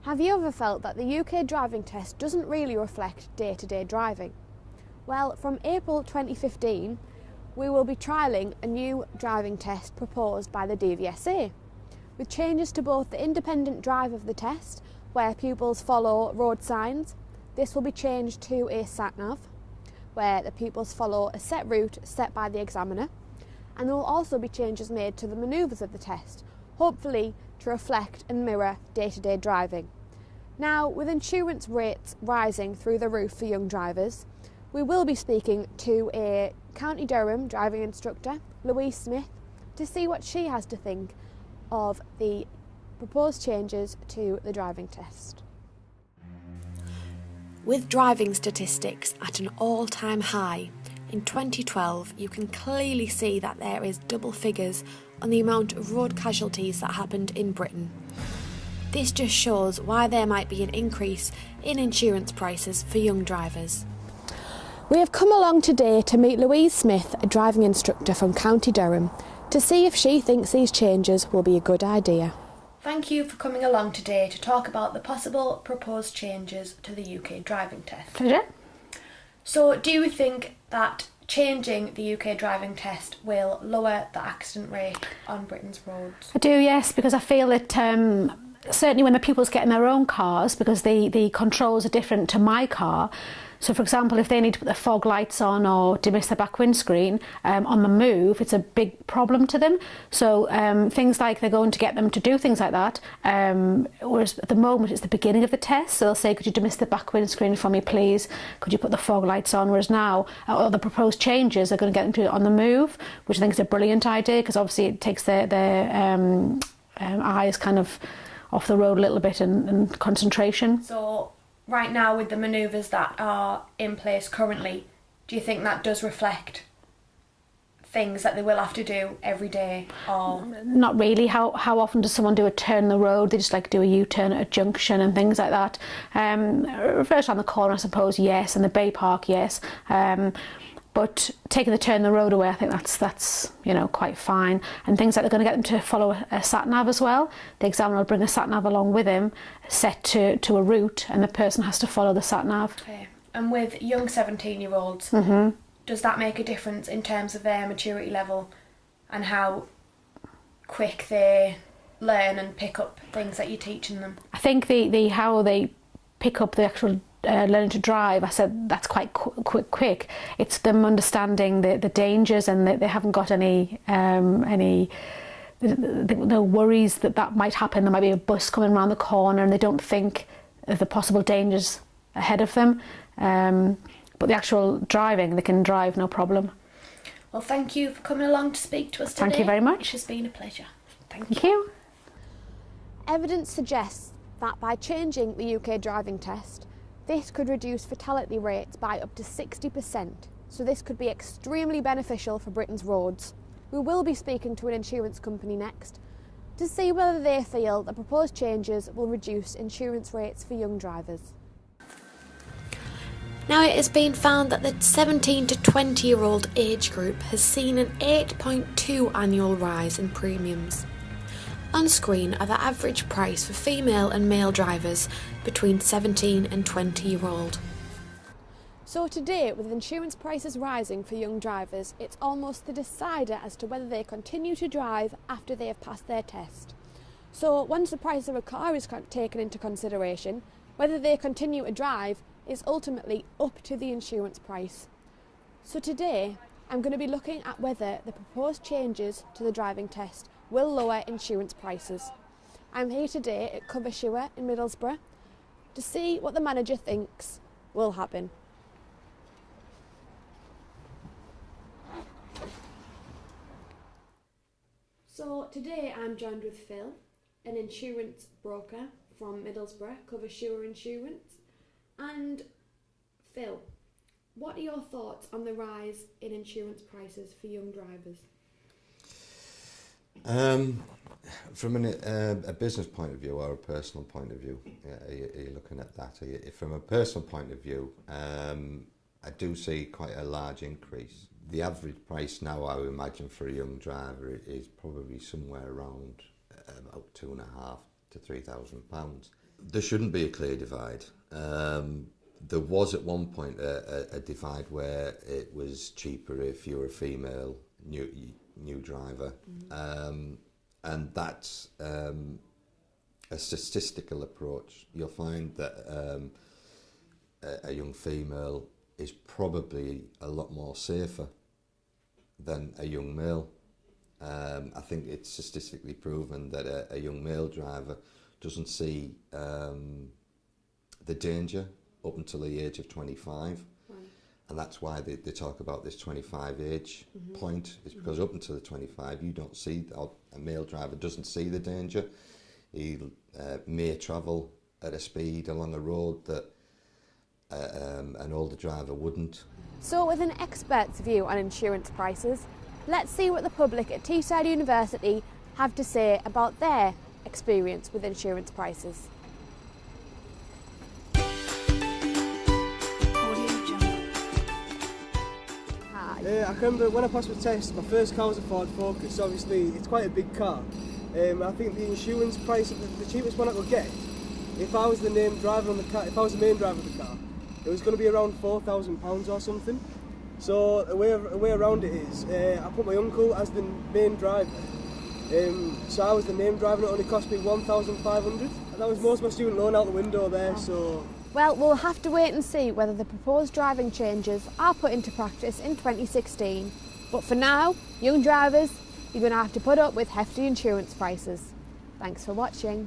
Have you ever felt that the UK driving test doesn't really reflect day-to-day driving? Well, from April 2015, we will be trialling a new driving test proposed by the DVSA, with changes to both the independent drive of the test, where pupils follow road signs. This will be changed to a sat-nav, where the pupils follow a set route set by the examiner, and there will also be changes made to the manoeuvres of the test, hopefully to reflect and mirror day-to-day driving. Now, with insurance rates rising through the roof for young drivers, we will be speaking to a County Durham driving instructor, Louise Smith, to see what she has to think of the proposed changes to the driving test. With driving statistics at an all-time high, in 2012 you can clearly see that there is double figures on the amount of road casualties that happened in Britain. This just shows why there might be an increase in insurance prices for young drivers. We have come along today to meet Louise Smith, a driving instructor from County Durham, to see if she thinks these changes will be a good idea. Thank you for coming along today to talk about the possible proposed changes to the UK driving test. Pleasure. So, do you think that changing the UK driving test will lower the accident rate on Britain's roads? I do, yes, because I feel that certainly when the pupils get in their own cars, because the controls are different to my car. So, for example, if they need to put their fog lights on or demist their back windscreen on the move, it's a big problem to them. So things like they're going to get them to do things like that, whereas at the moment it's the beginning of the test. So they'll say, could you demist the back windscreen for me, please? Could you put the fog lights on? Whereas now, all the proposed changes are going to get them to do it on the move, which I think is a brilliant idea, because obviously it takes their eyes kind of off the road a little bit and concentration. So, right now, with the manoeuvres that are in place currently, do you think that does reflect things that they will have to do every day? Or not really. How often does someone do a turn in the road? They just like do a U-turn at a junction and things like that. Reverse around the corner, I suppose, yes, and the Bay Park, yes. But taking the turn in the road away, I think that's quite fine. And things like they're going to get them to follow a sat-nav as well. The examiner will bring a sat-nav along with him, set to a route, and the person has to follow the sat-nav. Okay. And with young 17-year-olds, does that make a difference in terms of their maturity level and how quick they learn and pick up things that you're teaching them? I think the how they pick up the actual learning to drive, I said that's quite quick. It's them understanding the dangers, and they haven't got any no worries that might happen. There might be a bus coming around the corner and they don't think of the possible dangers ahead of them. But the actual driving, they can drive no problem. Well, thank you for coming along to speak to us today. Thank you very much. It has been a pleasure. Thank you. Evidence suggests that by changing the UK driving test, this could reduce fatality rates by up to 60%, so this could be extremely beneficial for Britain's roads. We will be speaking to an insurance company next to see whether they feel the proposed changes will reduce insurance rates for young drivers. Now, it has been found that the 17 to 20-year-old age group has seen an 8.2 annual rise in premiums. On screen are the average price for female and male drivers between 17 and 20-year-old. So today, with insurance prices rising for young drivers, it's almost the decider as to whether they continue to drive after they have passed their test. So once the price of a car is taken into consideration, whether they continue to drive is ultimately up to the insurance price. So today, I'm going to be looking at whether the proposed changes to the driving test will lower insurance prices. I'm here today at Coversure in Middlesbrough to see what the manager thinks will happen. So today I'm joined with Phil, an insurance broker from Middlesbrough, Coversure Insurance. And Phil, what are your thoughts on the rise in insurance prices for young drivers? From a business point of view or a personal point of view, are you looking at that? From a personal point of view, I do see quite a large increase. The average price now, I would imagine, for a young driver is probably somewhere around about £2,500 to £3,000. There shouldn't be a clear divide. There was at one point a divide where it was cheaper if you were a female new driver, and that's a statistical approach. You'll find that a young female is probably a lot more safer than a young male. I think it's statistically proven that a young male driver doesn't see the danger up until the age of 25. Right. And that's why they talk about this 25 age point. It's because up until the 25 you don't see, a male driver doesn't see the danger. He may travel at a speed along a road that an older driver wouldn't. So with an expert's view on insurance prices, let's see what the public at Teesside University have to say about their experience with insurance prices. I can remember when I passed my test, my first car was a Ford Focus. Obviously, it's quite a big car. I think the insurance price, the cheapest one I could get, if I was the named driver on the car, if I was the main driver of the car, it was going to be around £4,000 or something. So the way around it is, I put my uncle as the main driver. So I was the named driver, and it only cost me £1,500. And that was most of my student loan out the window there. So. Well, we'll have to wait and see whether the proposed driving changes are put into practice in 2016. But for now, young drivers, you're going to have to put up with hefty insurance prices. Thanks for watching.